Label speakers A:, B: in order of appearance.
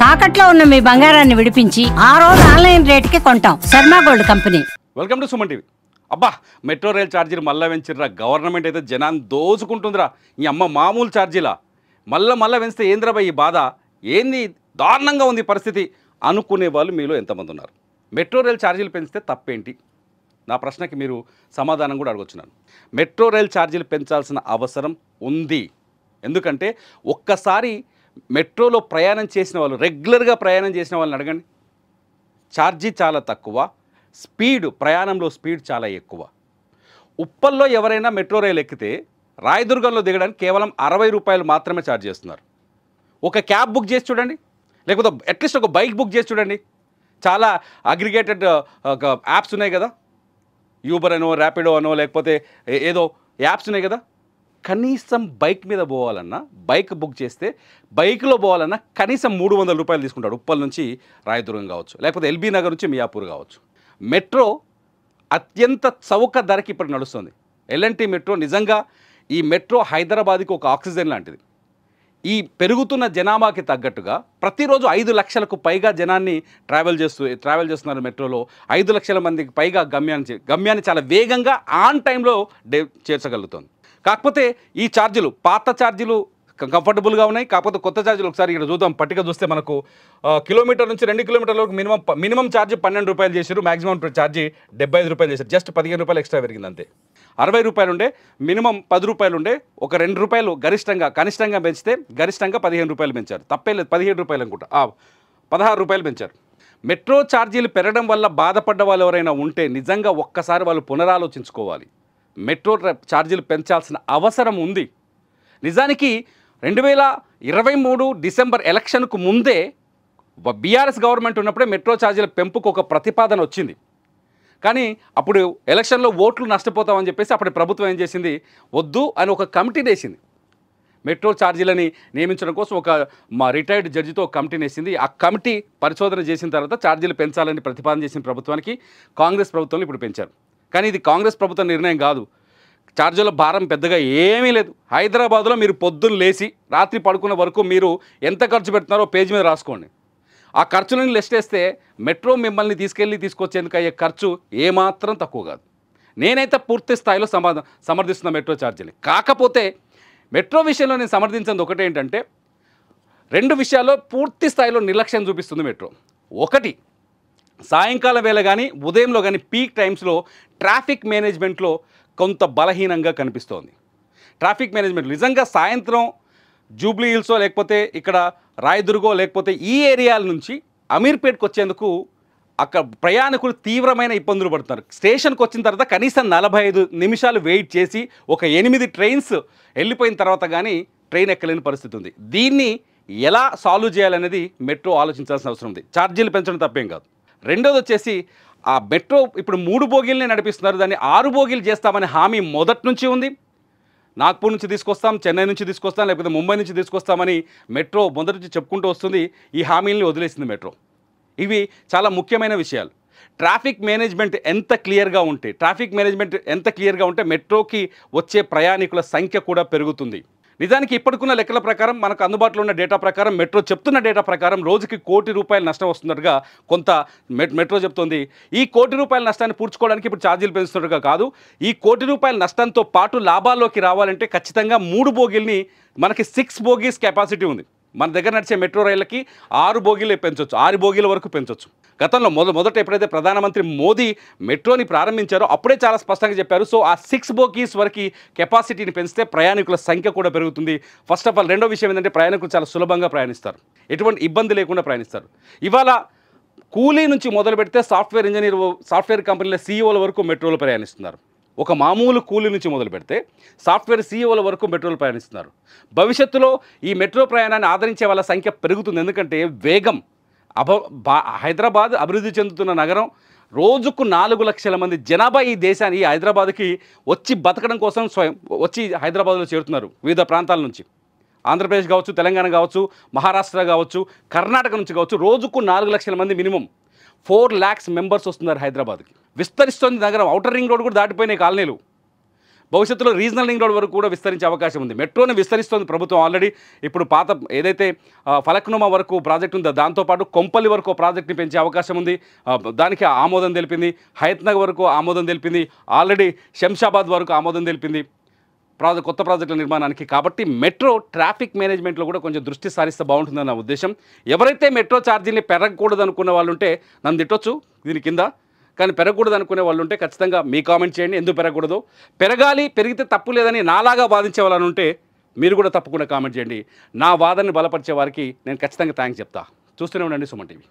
A: తాకట్లో ఉన్న మీ బంగారాన్ని విడిపించి ఆ రోజు ఆన్లైన్ రేటుకి కొంటాం. Sharma gold company.
B: Welcome to Suman TV. అబ్బా, మెట్రో రైల్ ఛార్జీలు మళ్ళీ పెంచిర్రా. గవర్నమెంట్ అయితే జనాన్ని దోచుకుంటుందిరా. ఈ అమ్మ మామూలు ఛార్జీలా మళ్ళీ పెంచితే ఏంద్రాబా ఈ బాధ, ఏంది దారుణంగా ఉంది పరిస్థితి అనుకునే వాళ్ళు మీలో ఎంతమంది ఉన్నారు? మెట్రో రైల్ ఛార్జీలు పెంచితే తప్పేంటి? నా ప్రశ్నకి మీరు సమాధానం కూడా అడగొచ్చున్నాను. మెట్రో రైల్ ఛార్జీలు పెంచాల్సిన అవసరం ఉంది. ఎందుకంటే ఒక్కసారి మెట్రోలో ప్రయాణం చేసిన వాళ్ళు, రెగ్యులర్గా ప్రయాణం చేసిన వాళ్ళని అడగండి. ఛార్జీ చాలా తక్కువ, ప్రయాణంలో స్పీడ్ చాలా ఎక్కువ. ఉప్పల్లో ఎవరైనా మెట్రో రైలు ఎక్కితే రాయదుర్గంలో దిగడానికి కేవలం 60 రూపాయలు మాత్రమే ఛార్జ్ చేస్తున్నారు. ఒక క్యాబ్ బుక్ చేసి చూడండి, లేకపోతే అట్లీస్ట్ ఒక బైక్ బుక్ చేసి చూడండి. చాలా అగ్రిగేటెడ్ యాప్స్ ఉన్నాయి కదా, యూబర్ అనో, ర్యాపిడో అనో, లేకపోతే ఏదో యాప్స్ ఉన్నాయి కదా. కనీసం బైక్ మీద పోవాలన్నా, బైక్ బుక్ చేస్తే బైక్లో పోవాలన్నా కనీసం 300 రూపాయలు తీసుకుంటాడు. ఉప్పల్ నుంచి రాయదుర్గం కావచ్చు, లేకపోతే ఎల్బీ నగర్ నుంచి మియాపూర్ కావచ్చు. మెట్రో అత్యంత చౌక ధరకి ఇప్పుడు నడుస్తుంది. ఎల్ఎన్టీ మెట్రో నిజంగా, ఈ మెట్రో హైదరాబాద్కి ఒక ఆక్సిజన్ లాంటిది. ఈ పెరుగుతున్న జనాభాకి తగ్గట్టుగా ప్రతిరోజు 5 లక్షలకు పైగా జనాన్ని ట్రావెల్ చేస్తున్నారు మెట్రోలో. 5 లక్షల మందికి పైగా గమ్యాన్ని చాలా వేగంగా ఆన్ టైంలో చేర్చగలుగుతుంది. కాకపోతే ఈ ఛార్జీలు, పాత ఛార్జీలు కంఫర్టబుల్గా ఉన్నాయి. కాకపోతే కొత్త ఛార్జీలు ఒకసారి ఇక్కడ చూద్దాం. పట్టిక చూస్తే మనకు కిలోమీటర్ నుంచి 2 కిలోమీటర్ల వరకు మినిమం ఛార్జీ 12 రూపాయలు చేశారు, మాక్సిమం ఛార్జీ 75 రూపాయలు చేశారు. జస్ట్ 15 రూపాయలు ఎక్స్ట్రా పెరిగింది అంతే. 60 రూపాయలు ఉండే, మినిమం 10 రూపాయలు ఉండే, ఒక 2 రూపాయలు కనిష్టంగా పెంచితే గరిష్టంగా 15 రూపాయలు పెంచారు. తప్పే లేదు, 17 రూపాయలు అనుకుంటా, 16 రూపాయలు పెంచారు. మెట్రో ఛార్జీలు పెరగడం వల్ల బాధపడ్డ వాళ్ళు ఎవరైనా ఉంటే నిజంగా ఒక్కసారి వాళ్ళు పునరాలోచించుకోవాలి. మెట్రో ఛార్జీలు పెంచాల్సిన అవసరం ఉంది. నిజానికి 2023 డిసెంబర్ ఎలక్షన్కు ముందే బీఆర్ఎస్ గవర్నమెంట్ ఉన్నప్పుడే మెట్రో ఛార్జీల పెంపుకు ఒక ప్రతిపాదన వచ్చింది. కానీ అప్పుడు ఎలక్షన్లో ఓట్లు నష్టపోతామని చెప్పేసి అప్పుడు ప్రభుత్వం ఏం చేసింది, వద్దు అని ఒక కమిటీని వేసింది. మెట్రో ఛార్జీలని నియమించడం కోసం మా రిటైర్డ్ జడ్జితో ఒక కమిటీని వేసింది. ఆ కమిటీ పరిశోధన చేసిన తర్వాత ఛార్జీలు పెంచాలని ప్రతిపాదన చేసిన ప్రభుత్వానికి కాంగ్రెస్ ప్రభుత్వంలో ఇప్పుడు పెంచారు. కానీ ఇది కాంగ్రెస్ ప్రభుత్వ నిర్ణయం కాదు. ఛార్జీల భారం పెద్దగా ఏమీ లేదు. హైదరాబాద్లో మీరు పొద్దున్న లేచి రాత్రి పడుకున్న వరకు మీరు ఎంత ఖర్చు పెడుతున్నారో పేజీ మీద రాసుకోండి. ఆ ఖర్చులను లిస్ట్ వేస్తే మెట్రో మిమ్మల్ని తీసుకొచ్చేందుకు అయ్యే ఖర్చు ఏమాత్రం తక్కువ కాదు. నేనైతే పూర్తి స్థాయిలో సమర్థిస్తున్న మెట్రో ఛార్జీని. కాకపోతే మెట్రో విషయంలో నేను సమర్థించేది ఒకటి ఏంటంటే, 2 విషయాల్లో పూర్తి స్థాయిలో నిర్లక్ష్యం చూపిస్తుంది మెట్రో. ఒకటి, సాయంకాలం వేళ కానీ ఉదయంలో కానీ పీక్ టైమ్స్లో ట్రాఫిక్ మేనేజ్మెంట్లో కొంత బలహీనంగా కనిపిస్తోంది. ట్రాఫిక్ మేనేజ్మెంట్ నిజంగా సాయంత్రం జూబ్లీ హిల్సో, లేకపోతే ఇక్కడ రాయదుర్గో, లేకపోతే ఈ ఏరియాల నుంచి అమీర్పేట్కి వచ్చేందుకు అక్కడ ప్రయాణికులు తీవ్రమైన ఇబ్బందులు పడుతున్నారు. స్టేషన్కి వచ్చిన తర్వాత కనీసం 45 నిమిషాలు వెయిట్ చేసి ఒక 8 ట్రైన్స్ వెళ్ళిపోయిన తర్వాత కానీ ట్రైన్ ఎక్కలేని పరిస్థితి ఉంది. దీన్ని ఎలా సాల్వ్ చేయాలనేది మెట్రో ఆలోచించాల్సిన అవసరం ఉంది. ఛార్జీలు పెంచడం తప్పేం కాదు. రెండోది వచ్చేసి, ఆ మెట్రో ఇప్పుడు 3 బోగీలనే నడిపిస్తున్నారు, దాన్ని 6 బోగీలు చేస్తామనే హామీ మొదటి నుంచి ఉంది. నాగ్పూర్ నుంచి తీసుకొస్తాం, చెన్నై నుంచి తీసుకొస్తాం, లేకపోతే ముంబై నుంచి తీసుకొస్తామని మెట్రో మొదటి నుంచి చెప్పుకుంటూ వస్తుంది. ఈ హామీల్ని వదిలేసింది మెట్రో. ఇవి చాలా ముఖ్యమైన విషయాలు. ట్రాఫిక్ మేనేజ్మెంట్ ఎంత క్లియర్గా ఉంటే మెట్రోకి వచ్చే ప్రయాణికుల సంఖ్య కూడా పెరుగుతుంది. నిజానికి ఇప్పటికున్న లెక్కల ప్రకారం, మనకు అందుబాటులో ఉన్న డేటా ప్రకారం, మెట్రో చెప్తున్న డేటా ప్రకారం రోజుకి 1 కోటి రూపాయల నష్టం వస్తున్నట్టుగా కొంత మెట్రో చెప్తోంది. ఈ 1 కోటి రూపాయల నష్టాన్ని పూడ్చుకోవడానికి ఇప్పుడు ఛార్జీలు పెంచుతున్నట్టుగా కాదు. ఈ 1 కోటి రూపాయల నష్టంతో పాటు లాభాల్లోకి రావాలంటే ఖచ్చితంగా 3 బోగీల్ని, మనకి 6 బోగీస్ కెపాసిటీ ఉంది. మన దగ్గర నడిచే మెట్రో రైళ్ళకి 6 బోగీలే పెంచవచ్చు, 6 బోగీల వరకు పెంచవచ్చు. గతంలో మొదట ఎప్పుడైతే ప్రధానమంత్రి మోదీ మెట్రోని ప్రారంభించారో అప్పుడే చాలా స్పష్టంగా చెప్పారు. సో ఆ 6 బోగీస్ వరకు కెపాసిటీని పెంచితే ప్రయాణికుల సంఖ్య కూడా పెరుగుతుంది. First of all. రెండో విషయం ఏంటంటే, ప్రయాణికులు చాలా సులభంగా ప్రయాణిస్తారు, ఎటువంటి ఇబ్బంది లేకుండా ప్రయాణిస్తారు. ఇవాళ కూలీ నుంచి మొదలు పెడితే సాఫ్ట్వేర్ కంపెనీల సీఈఓల వరకు మెట్రోలో ప్రయాణిస్తున్నారు. ఒక మామూలు కూలీ నుంచి మొదలు పెడితే సాఫ్ట్వేర్ సీఈఓల వరకు మెట్రోలు ప్రయాణిస్తున్నారు. భవిష్యత్తులో ఈ మెట్రో ప్రయాణాన్ని ఆదరించే వాళ్ళ సంఖ్య పెరుగుతుంది. ఎందుకంటే వేగం, హైదరాబాద్ అభివృద్ధి చెందుతున్న నగరం. రోజుకు 4 లక్షల మంది జనాభా ఈ హైదరాబాద్కి వచ్చి బతకడం కోసం వచ్చి హైదరాబాద్లో చేరుతున్నారు వివిధ ప్రాంతాల నుంచి. ఆంధ్రప్రదేశ్ కావచ్చు, తెలంగాణ కావచ్చు, మహారాష్ట్ర కావచ్చు, కర్ణాటక నుంచి కావచ్చు. రోజుకు 4 లక్షల మంది, మినిమం 4 lakhs మెంబర్స్ వస్తున్నారు హైదరాబాద్కి. విస్తరిస్తుంది నగరం. ఔటర్ రింగ్ రోడ్ కూడా దాటిపోయినాయి కాలనీలు. భవిష్యత్తులో రీజనల్ రింగ్ రోడ్ వరకు కూడా విస్తరించే అవకాశం ఉంది. మెట్రోని విస్తరిస్తోంది ప్రభుత్వం ఆల్రెడీ. ఇప్పుడు పాత ఏదైతే ఫలక్నుమా వరకు ప్రాజెక్ట్ ఉందో దాంతోపాటు కొంపల్లి వరకు ప్రాజెక్ట్ని పెంచే అవకాశం ఉంది. దానికి ఆమోదం తెలిపింది. హయత్నగర్ వరకు ఆమోదం తెలిపింది. ఆల్రెడీ శంషాబాద్ వరకు ఆమోదం తెలిపింది కొత్త ప్రాజెక్టుల నిర్మాణానికి. కాబట్టి మెట్రో ట్రాఫిక్ మేనేజ్మెంట్లో కూడా కొంచెం దృష్టి సారిస్తే బాగుంటుందని నా ఉద్దేశం. ఎవరైతే మెట్రో ఛార్జీని పెరగకూడదు అనుకున్న వాళ్ళు ఉంటే నన్ను తిట్టొచ్చు దీని కింద, కానీ పెరగకూడదు అనుకునే వాళ్ళు ఉంటే ఖచ్చితంగా మీ కామెంట్ చేయండి ఎందుకు పెరగకూడదు. పెరగాలి, పెరిగితే తప్పు లేదని నాలాగా వాదించే వాళ్ళని ఉంటే మీరు కూడా తప్పకుండా కామెంట్ చేయండి. నా వాదనని బలపరిచే వారికి నేను ఖచ్చితంగా థ్యాంక్స్ చెప్తా. చూస్తూనే ఉండండి సుమన్ టీవీ.